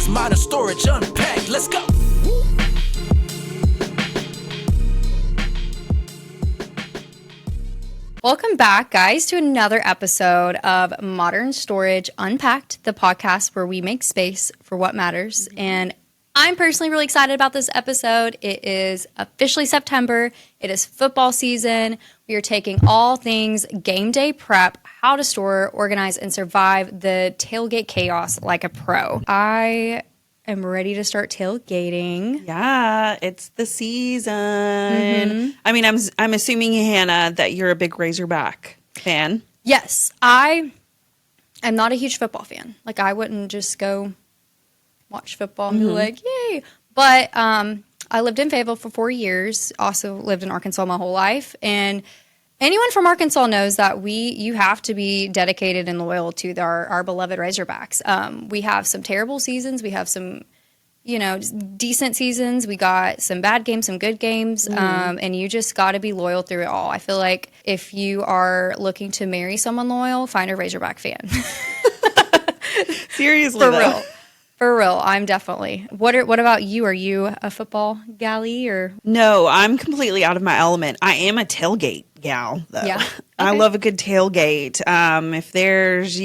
It's Modern Storage Unpacked. Let's go. Welcome back, guys, to another episode of Modern Storage Unpacked, the podcast where we make space for what matters. And I'm personally really excited about this episode. It is officially September. It is football season. We are taking all things game day prep, how to store, organize, and survive the tailgate chaos like a pro. I am ready to start tailgating. Yeah, it's the season. I mean, I'm assuming, Hannah, that you're a big Razorback fan. Yes, I am not a huge football fan. Like, I wouldn't just go watch football and be like, yay. But I lived in Fayetteville for 4 years, also lived in Arkansas my whole life. And anyone from Arkansas knows that you have to be dedicated and loyal to our beloved Razorbacks. We have some terrible seasons. We have some, decent seasons. We got some bad games, some good games. And you just got to be loyal through it all. I feel like if you are looking to marry someone loyal, find a Razorback fan. Seriously, For real. For real, I'm definitely. What about you? Are you a football galley or? No, I'm completely out of my element. I am a tailgate gal, though. Yeah. Okay. I love a good tailgate. If there's,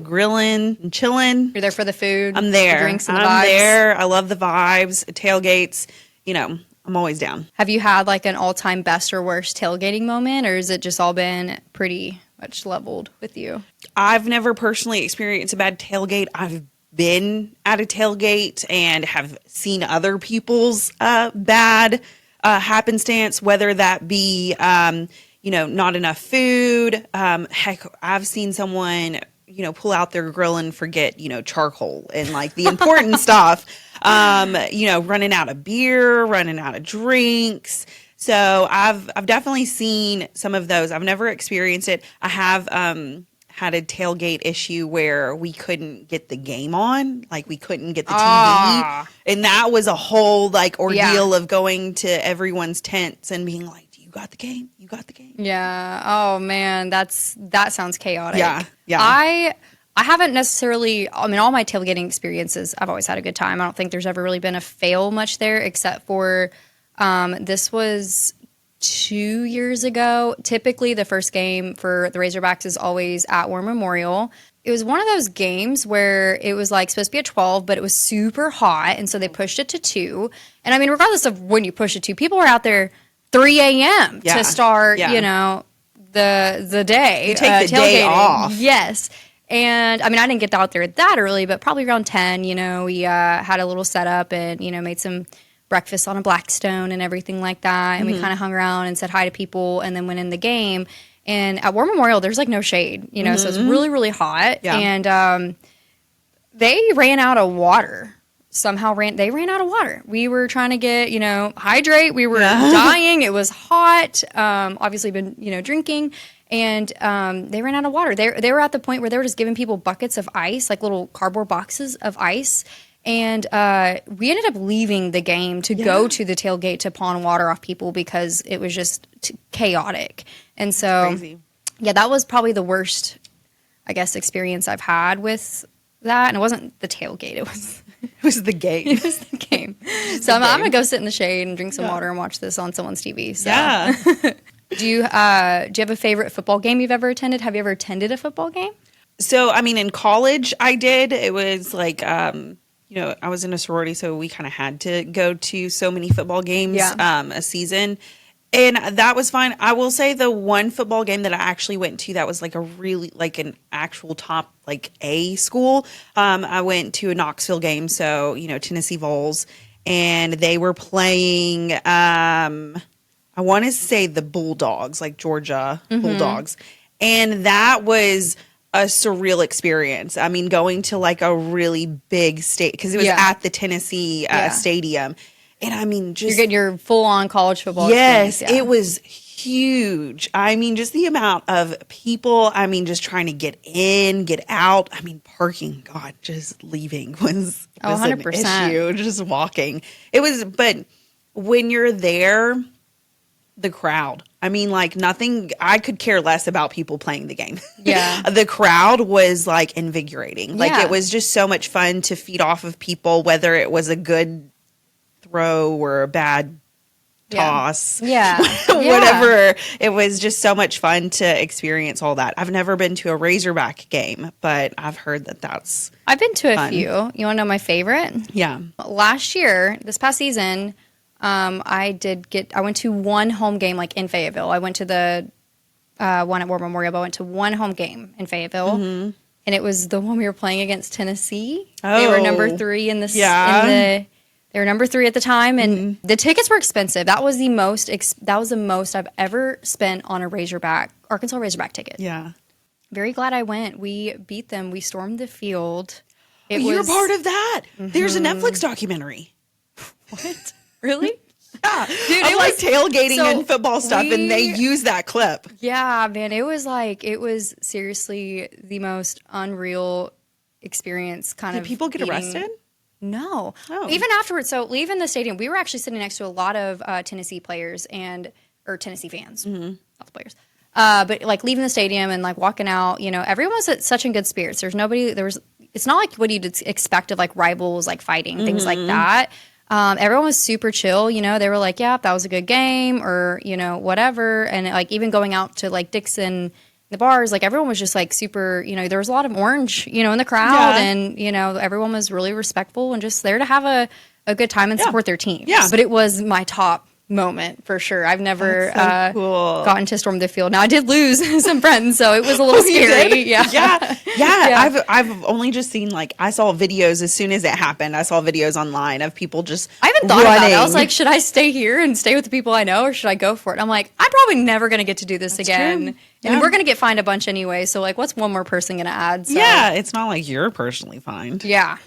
grilling and chilling. You're there for the food. I'm there. The drinks and the I'm vibes. there. I love the vibes. Tailgates, I'm always down. Have you had like an all-time best or worst tailgating moment, or has it just all been pretty much leveled with you? I've never personally experienced a bad tailgate. I've been at a tailgate and have seen other people's bad happenstance, whether that be, not enough food. Heck, I've seen someone, pull out their grill and forget, charcoal and like the important stuff, running out of beer, running out of drinks. So I've definitely seen some of those. I've never experienced it. I have, had a tailgate issue where we couldn't get the game on, like we couldn't get the TV, and that was a whole like ordeal of going to everyone's tents and being like, "You got the game? You got the game?" Yeah. Oh man, that sounds chaotic. Yeah. I haven't necessarily. I mean, all my tailgating experiences, I've always had a good time. I don't think there's ever really been a fail much there, except for this was 2 years ago. Typically, the first game for the Razorbacks is always at War Memorial. It was one of those games where it was like supposed to be at 12, but it was super hot, and so they pushed it to 2. And I mean, regardless of when you push it to, people were out there 3 a.m. to start, the day. You take the day off. Yes. And I mean, I didn't get out there that early, but probably around 10, we had a little setup and, made some breakfast on a Blackstone and everything like that. And we kind of hung around and said hi to people and then went in the game. And at War Memorial, there's like no shade, so it's really, really hot. Yeah. And they ran out of water. They ran out of water. We were trying to get, hydrate. We were dying. It was hot. Obviously been, drinking. And they ran out of water. They were at the point where they were just giving people buckets of ice, like little cardboard boxes of ice. And we ended up leaving the game to go to the tailgate to pawn water off people because it was just chaotic. And so, crazy. Yeah, that was probably the worst, I guess, experience I've had with that. And it wasn't the tailgate. It was the game. It was the game. So I'm going to go sit in the shade and drink some water and watch this on someone's TV. So. Yeah. Do you have a favorite football game you've ever attended? Have you ever attended a football game? So, I mean, in college, I did. It was like, I was in a sorority, so we kind of had to go to so many football games a season. And that was fine. I will say the one football game that I actually went to that was like a really, like an actual top, like A school. I went to a Knoxville game, so, Tennessee Vols. And they were playing, I want to say the Bulldogs, like Georgia Bulldogs. And that was a surreal experience. I mean, going to like a really big state because it was at the Tennessee stadium. And I mean, just you're getting your full-on college football. Yes, it was huge. I mean, just the amount of people. I mean, just trying to get in, get out. I mean, parking. God, just leaving was 100%. an issue. Just walking. It was, but when you're there, the crowd. I mean, like nothing, I could care less about people playing the game. Yeah. The crowd was like invigorating. Like Yeah. it was just so much fun to feed off of people, whether it was a good throw or a bad toss. Yeah. Whatever. It was just so much fun to experience all that. I've never been to a Razorback game, but I've heard that that's I've been to a fun. few. You want to know my favorite? Yeah. Last year, this past season, I went to one home game like in Fayetteville. I went to the one at War Memorial, but I went to one home game in Fayetteville. And it was the one we were playing against Tennessee. They were number 3 in the they were number 3 at the time, and the tickets were expensive. That was the most I've ever spent on a Arkansas Razorback ticket. Yeah. Very glad I went. We beat them. We stormed the field. You're part of that. There's a Netflix documentary. What? Really? Yeah. Dude, I'm it like was tailgating so and football stuff, and they use that clip. Yeah, man. It was seriously the most unreal experience. Did people get arrested? No. Oh. Even afterwards, so leaving the stadium, we were actually sitting next to a lot of Tennessee players or Tennessee fans, not the players. But like leaving the stadium and like walking out, everyone was at such in good spirits. It's not like what you'd expect of like rivals, like fighting, things like that. Everyone was super chill, they were like, yeah, that was a good game or, whatever. And like even going out to like Dixon, the bars, like everyone was just like super, there was a lot of orange, in the crowd and, everyone was really respectful and just there to have a good time and support their team. Yeah. But it was my top moment for sure. I've never cool. gotten to storm the field. Now I did lose some friends, so it was a little scary. Yeah. I've only just seen I saw videos as soon as it happened. I saw videos online of people just I even thought running. about it. I was like, should I stay here and stay with the people I know, or should I go for it? I'm like, I'm probably never going to get to do this again. True. And we're going to get fined a bunch anyway. So like, what's one more person going to add? So, yeah, it's not like you're personally fined. Yeah.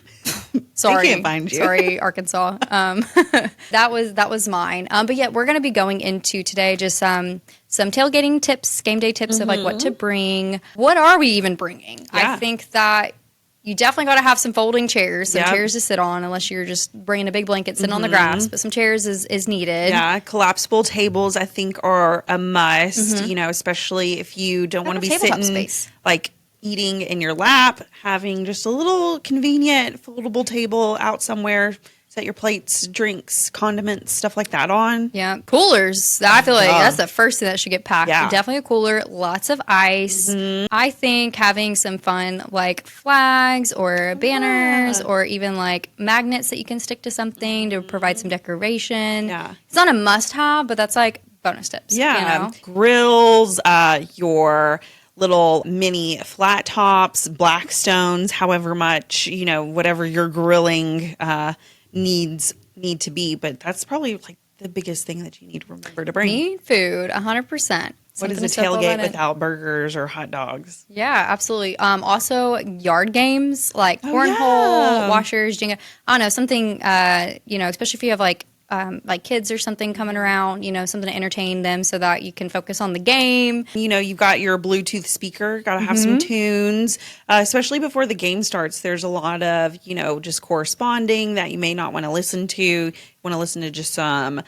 Sorry. They can't find you. Sorry, Arkansas. That was mine. But yeah, we're going to be going into today just some tailgating tips, game day tips of like what to bring. What are we even bringing? Yeah. I think that you definitely got to have some folding chairs, some chairs to sit on, unless you're just bringing a big blanket sitting on the grass. But some chairs is needed. Yeah, collapsible tables I think are a must. Especially if you don't want to be tabletop sitting space. like eating in your lap, having just a little convenient foldable table out somewhere. Set your plates, drinks, condiments, stuff like that on. Yeah, coolers. I feel like that's the first thing that should get packed. Yeah. Definitely a cooler, lots of ice. I think having some fun like flags or banners or even like magnets that you can stick to something to provide some decoration. Yeah. It's not a must-have, but that's like bonus tips. Yeah, grills, your little mini flat tops, Blackstones, however much, whatever your grilling need to be, but that's probably like the biggest thing that you need to remember to bring. Need food, 100%. What is a tailgate without burgers or hot dogs? Yeah, absolutely. Also, yard games like cornhole, washers, Jenga. I don't know, something, especially if you have like kids or something coming around, something to entertain them so that you can focus on the game. You've got your Bluetooth speaker, got to have some tunes, especially before the game starts. There's a lot of, just corresponding that you may not want to listen to. You want to listen to just some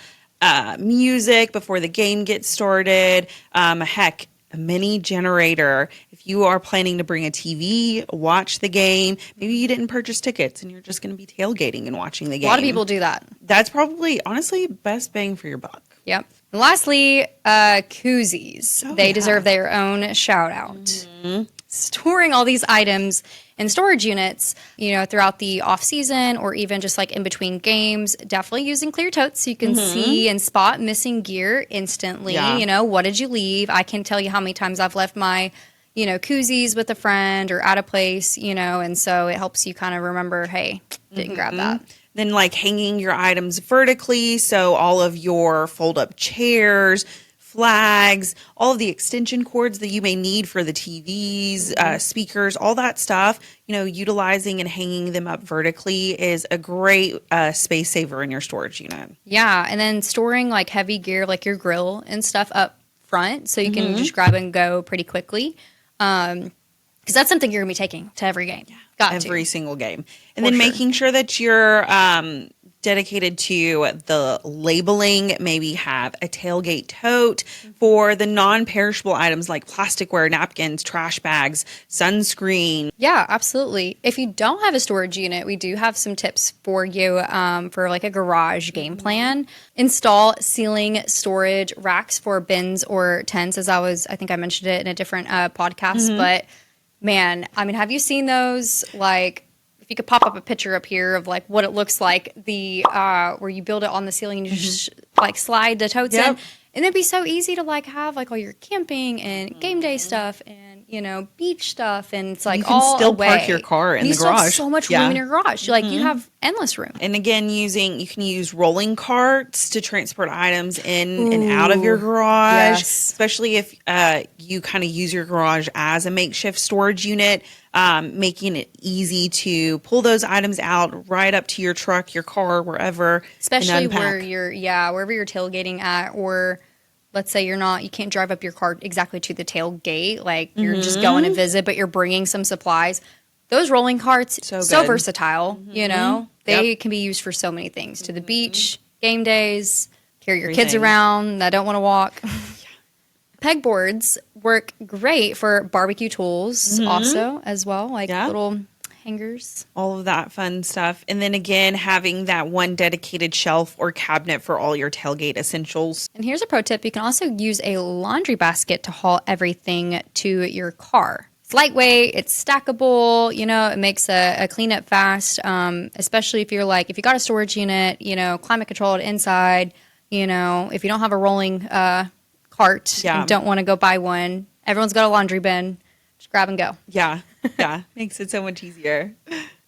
music before the game gets started. Heck, a mini generator. If you are planning to bring a TV, watch the game, maybe you didn't purchase tickets and you're just going to be tailgating and watching the game. A lot of people do that. That's probably, honestly, best bang for your buck. Yep. And lastly, koozies. They deserve their own shout out. Storing all these items in storage units, throughout the off season or even just like in between games, definitely using clear totes so you can see and spot missing gear instantly. Yeah. What did you leave? I can tell you how many times I've left my, koozies with a friend or at a place, and so it helps you kind of remember, hey, didn't grab that. Then hanging your items vertically, so all of your fold-up chairs, flags, all of the extension cords that you may need for the TVs, speakers, all that stuff, utilizing and hanging them up vertically is a great space saver in your storage unit. Yeah, and then storing like heavy gear like your grill and stuff up front so you can just grab and go pretty quickly. Because that's something you're going to be taking to every game. Every single game. And then making sure that your dedicated to the labeling. Maybe have a tailgate tote for the non-perishable items like plasticware, napkins, trash bags, sunscreen. Yeah, absolutely. If you don't have a storage unit, we do have some tips for you for like a garage game plan. Install ceiling storage racks for bins or tents, as I think I mentioned it in a different podcast. But man, I mean, have you seen those? Like, if you could pop up a picture up here of like what it looks like, the where you build it on the ceiling and you just like slide the totes in. And it'd be so easy to like have like all your camping and game day stuff and, you know, beach stuff. And it's like You can all still away. park your car in And the you still have garage. so much room in your garage. Like you have endless room. And again, you can use rolling carts to transport items in and out of your garage, Yes. especially if you kind of use your garage as a makeshift storage unit, making it easy to pull those items out right up to your truck, your car, wherever. Especially and where unpack. wherever you're tailgating at, or let's say you can't drive up your car exactly to the tailgate, like you're just going to visit, but you're bringing some supplies. Those rolling carts, so good. versatile, you know, they can be used for so many things, to the beach, game days, carry your kids Everything. around that don't want to walk. Pegboards work great for barbecue tools also as well, like little hangers. All of that fun stuff. And then again, having that one dedicated shelf or cabinet for all your tailgate essentials. And here's a pro tip. You can also use a laundry basket to haul everything to your car. It's lightweight, it's stackable, you know, it makes a cleanup fast, especially if you got a storage unit, you know, climate controlled inside, you know, if you don't have a rolling cart and don't want to go buy one, everyone's got a laundry bin, just grab and go. Yeah, makes it so much easier.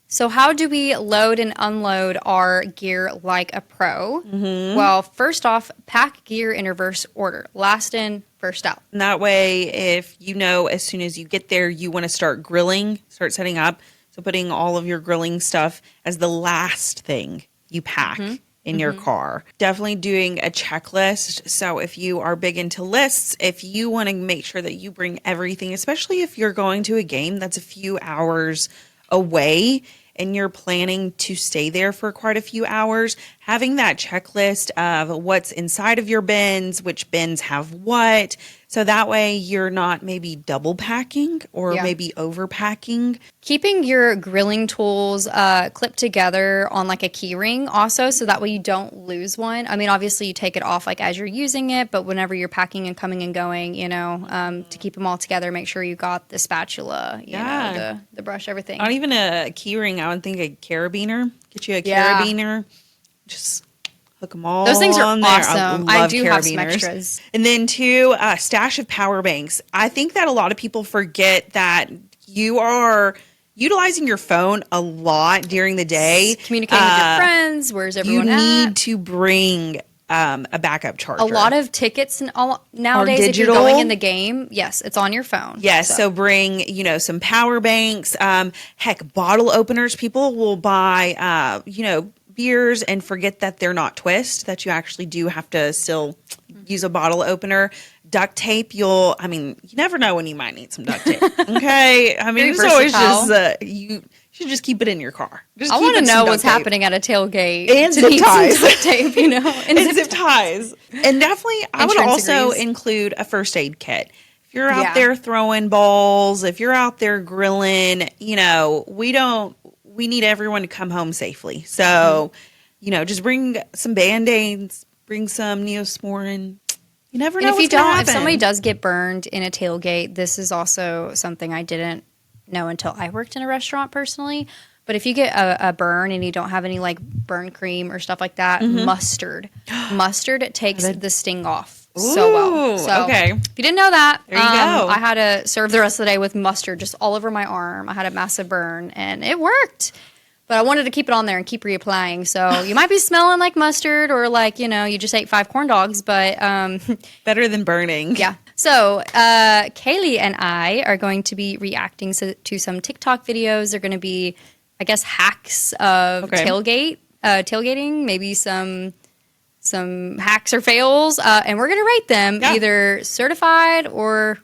So how do we load and unload our gear like a pro? Well, first off, pack gear in reverse order. Last in, first out. And that way, if you know as soon as you get there, you want to start grilling, start setting up. So putting all of your grilling stuff as the last thing you pack in your car. Definitely doing a checklist. So if you are big into lists, if you want to make sure that you bring everything, especially if you're going to a game that's a few hours away and you're planning to stay there for quite a few hours, having that checklist of what's inside of your bins, which bins have what, so that way you're not maybe double packing or maybe overpacking. Keeping your grilling tools clipped together on like a key ring also, so that way you don't lose one. I mean, obviously you take it off like as you're using it, but whenever you're packing and coming and going, you know, to keep them all together, make sure you got the spatula, you know, the brush, everything. Not even a key ring. I would think a carabiner. Get you a carabiner. Just hook them all. Those things are on there. awesome. I do have some carabiners. extras. And then two, stash of power banks. I think that a lot of people forget that you are utilizing your phone a lot during the day. Communicating with your friends. Where's everyone You at? need to bring a backup charger. A lot of tickets nowadays, if you're going in the game, yes, it's on your phone. Yes, so bring, you know, some power banks. Heck, bottle openers. People will buy, you know, beers and forget that they're not twist, that you actually do have to still use a bottle opener. Duct tape, you never know when you might need some duct tape. Okay? I mean, Very it's always versatile. just, you should just keep it in your car. Just I keep want to it some know duct what's tape. happening at a tailgate. And to zip need some ties. duct tape, you know? And zip ties. And definitely, I would Insurance also agrees. include a first aid kit. If you're out there throwing balls, if you're out there grilling, you know, we need everyone to come home safely. So, you know, just bring some Band-Aids, bring some Neosporin. You never know what's going to happen. If somebody does get burned in a tailgate, this is also something I didn't know until I worked in a restaurant personally. But if you get a burn and you don't have any like burn cream or stuff like that, mustard takes the sting off so well. So okay. if you didn't know that, there you go. I had to serve the rest of the day with mustard just all over my arm. I had a massive burn and it worked. But I wanted to keep it on there and keep reapplying. So you might be smelling like mustard or like, you know, you just ate 5 corn dogs, but better than burning. yeah. So Kaylee and I are going to be reacting to some TikTok videos. They're going to be, I guess, hacks of tailgating, maybe some hacks or fails, and we're going to rate them either certified or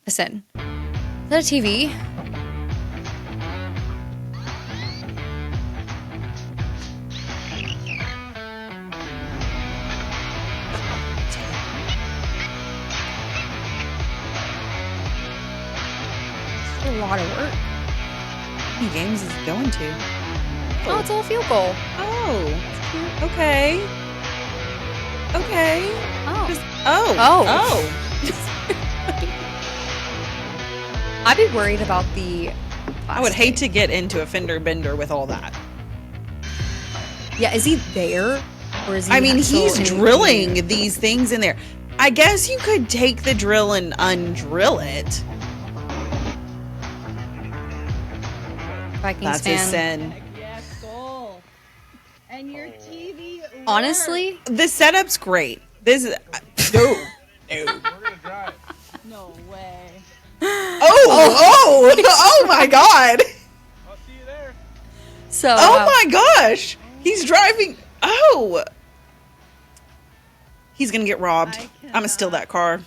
a sin. Is that a TV? a lot of work. How many games is it going to? Oh, it's a little field goal. Oh. Okay. Okay. Oh. I'd be worried about the plastic. I would hate to get into a fender bender with all that. Yeah, is he there? Or is he I mean, he's in drilling here? these things in there. I guess you could take the drill and undrill it. Vikings That's fan. a sin. And your TV. Honestly, The setup's great. This is no. No way. Oh my God. I'll see you there. so Oh my gosh. He's driving. Oh. He's going to get robbed. I'm going to steal that car.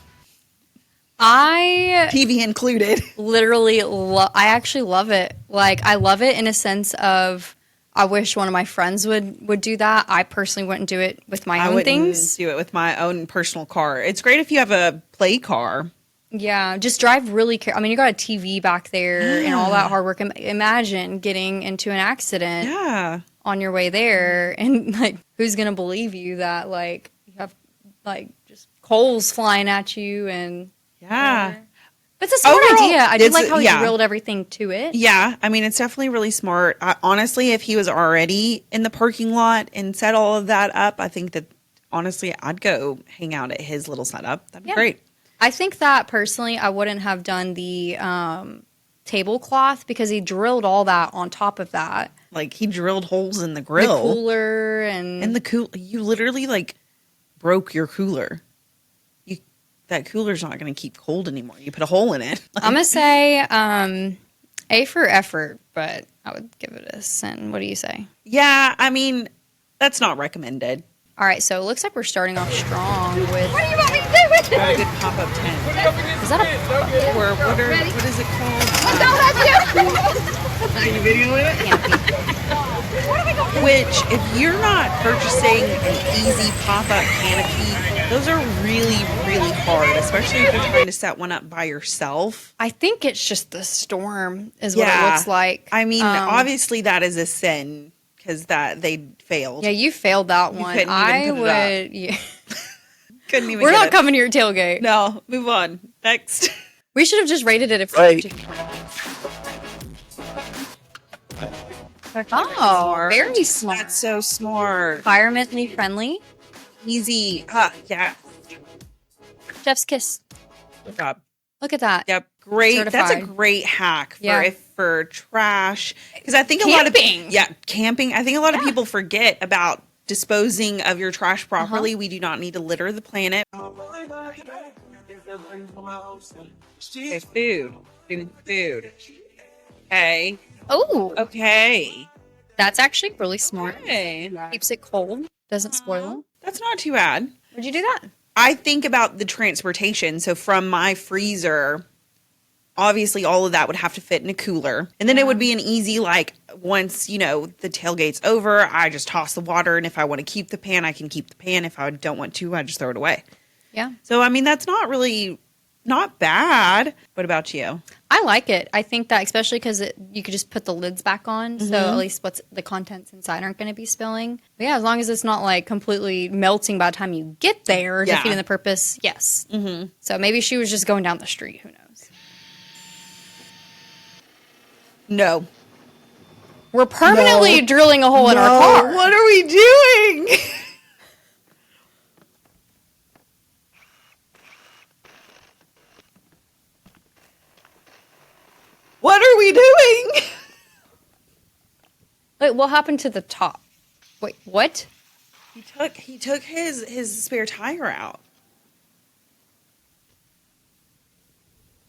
I TV included. literally I actually love it. Like, I love it in a sense of I wish one of my friends would do that. I personally wouldn't do it with my I own wouldn't things. do it with my own personal car. It's great if you have a play car. Yeah, just drive really I mean, you got a TV back there and all that hard work. Imagine getting into an accident Yeah. on your way there, and like, who's gonna believe you that like you have like just coals flying at you and Yeah. But it's a smart Overall, idea. I did it's- like how he yeah. drilled everything to it. Yeah, I mean, it's definitely really smart. Honestly, if he was already in the parking lot and set all of that up, I think that, honestly, I'd go hang out at his little setup. That'd be Yeah. great. I think that personally, I wouldn't have done the tablecloth because he drilled all that on top of that. Like, he drilled holes in the The grill. cooler and You literally, like, broke your cooler. That cooler's not going to keep cold anymore. You put a hole in it. I'm gonna say A for effort, but I would give it a sin. What do you say? Yeah, I mean, that's not recommended. All right, so it looks like we're starting off strong with. What do you want me to do with it? A good pop-up tent. Is that a Or what is it called? No, that's you. Are you videoing it? Which, if you're not purchasing an easy pop-up canopy, those are really, really hard, especially if you're trying to set one up by yourself. I think it's just the storm is what Yeah. it looks like. I mean, obviously that is a sin because that they failed. Yeah, you failed that You one. couldn't even I put it up. would. Yeah. Couldn't even. We're get not it. coming to your tailgate. No, move on. Next. We should have just rated it if. Right. Oh, very smart. That's so smart. Environmentally friendly. Easy. Yeah. Chef's kiss. Good job. Look at that. Yep. Great. That's a Certified. great hack for Yeah. for trash. Because I think a lot of Camping. camping. I think a lot of people forget about disposing of your trash properly. Uh-huh. We do not need to litter the planet. Okay, food. Okay. Oh, Okay. that's actually really smart. Okay. Keeps it cold. Doesn't spoil them. That's not too bad. Would you do that? I think about the transportation. So from my freezer, obviously all of that would have to fit in a cooler. And then it would be an easy, like, once, the tailgate's over, I just toss the water. And if I want to keep the pan, I can keep the pan. If I don't want to, I just throw it away. Yeah. So, I mean, that's not bad. What about you? I like it. I think that especially because you could just put the lids back on, so at least what's the contents inside aren't going to be spilling. But yeah, as long as it's not like completely melting by the time you get there, Yeah. defeating the purpose. Yes. Mm-hmm. So maybe she was just going down the street. Who knows? No. We're permanently drilling a hole in our car. What are we doing? What are we doing? Wait, what happened to the top? Wait, what? He took his spare tire out.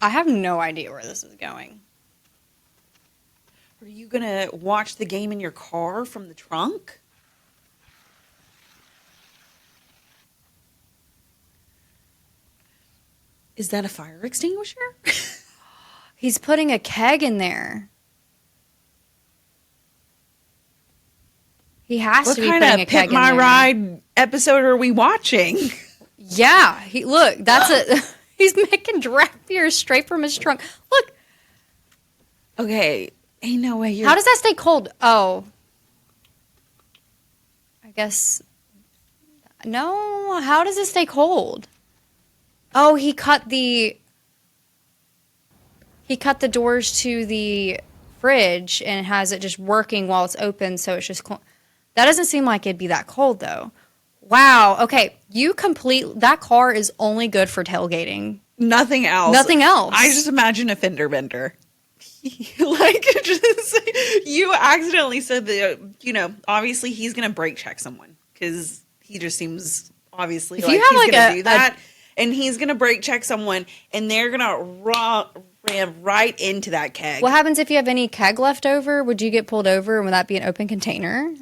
I have no idea where this is going. Are you gonna watch the game in your car from the trunk? Is that a fire extinguisher? He's putting a keg in there. He has What to be kind putting a of keg Pimp in My there. Ride episode are we watching? Yeah, look, that's a he's making draft beer straight from his trunk. Look, Okay, ain't no way you're. How does that stay cold? Oh, I guess no. How does it stay cold? Oh, he cut the doors to the fridge and has it just working while it's open, so it's just cold. That doesn't seem like it'd be that cold though. Wow. Okay, that car is only good for tailgating. Nothing else. Nothing else. I just imagine a fender bender. Like, just you accidentally said that, obviously he's going to brake check someone because he just seems obviously like he's going to do that. And he's going to brake check someone and they're going to ram right into that keg. What happens if you have any keg left over? Would you get pulled over and would that be an open container?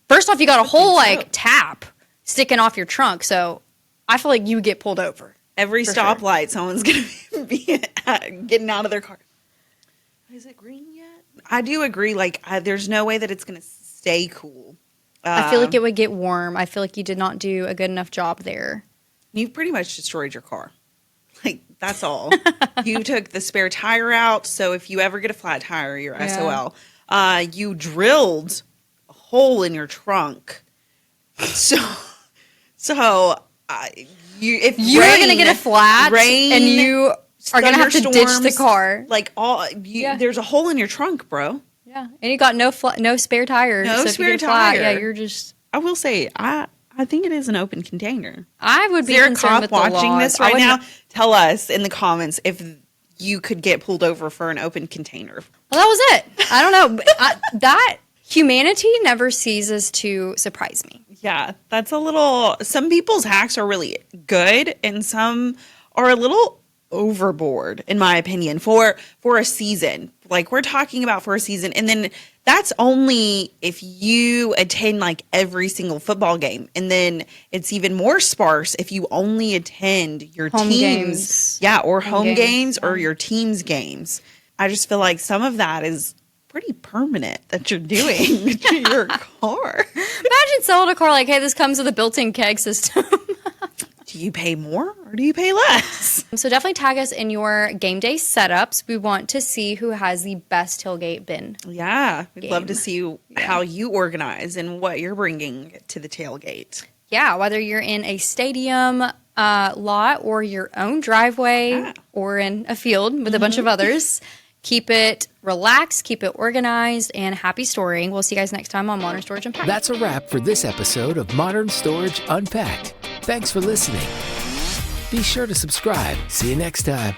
First off, you got a whole tap sticking off your trunk. So I feel like you would get pulled over. Every stoplight, someone's going to be getting out of their car. Is it green yet? I do agree. Like, there's no way that it's going to stay cool. I feel like it would get warm. I feel like you did not do a good enough job there. You pretty much destroyed your car. Like, that's all. You took the spare tire out. So if you ever get a flat tire, you're SOL. You drilled a hole in your trunk. So if you're going to get a flat and you are going to have to ditch the car. Like there's a hole in your trunk, bro. Yeah. And you got no spare tires. No so spare if you get tire. flat, yeah, you're just. I will say, I think it is an open container. I would be Is there a concerned cop with the watching laws. this right now? Tell us in the comments if you could get pulled over for an open container. Well, that was it. I don't know. That humanity never ceases to surprise me. Yeah, that's a little. Some people's hacks are really good, and some are a little overboard, in my opinion. For a season, like we're talking about for a season, and then that's only if you attend like every single football game, and then it's even more sparse if you only attend your Home teams, games. yeah, or home games yeah. or your team's games. I just feel like some of that is pretty permanent that you're doing to your car. Imagine selling a car like, hey, this comes with a built-in keg system. Do you pay more or do you pay less? So definitely tag us in your game day setups. We want to see who has the best tailgate bin. Yeah, we'd love to Game. see how you organize and what you're bringing to the tailgate. Yeah, whether you're in a stadium lot or your own driveway or in a field with a bunch of others. Keep it relaxed, keep it organized, and happy storing. We'll see you guys next time on Modern Storage Unpacked. That's a wrap for this episode of Modern Storage Unpacked. Thanks for listening. Be sure to subscribe. See you next time.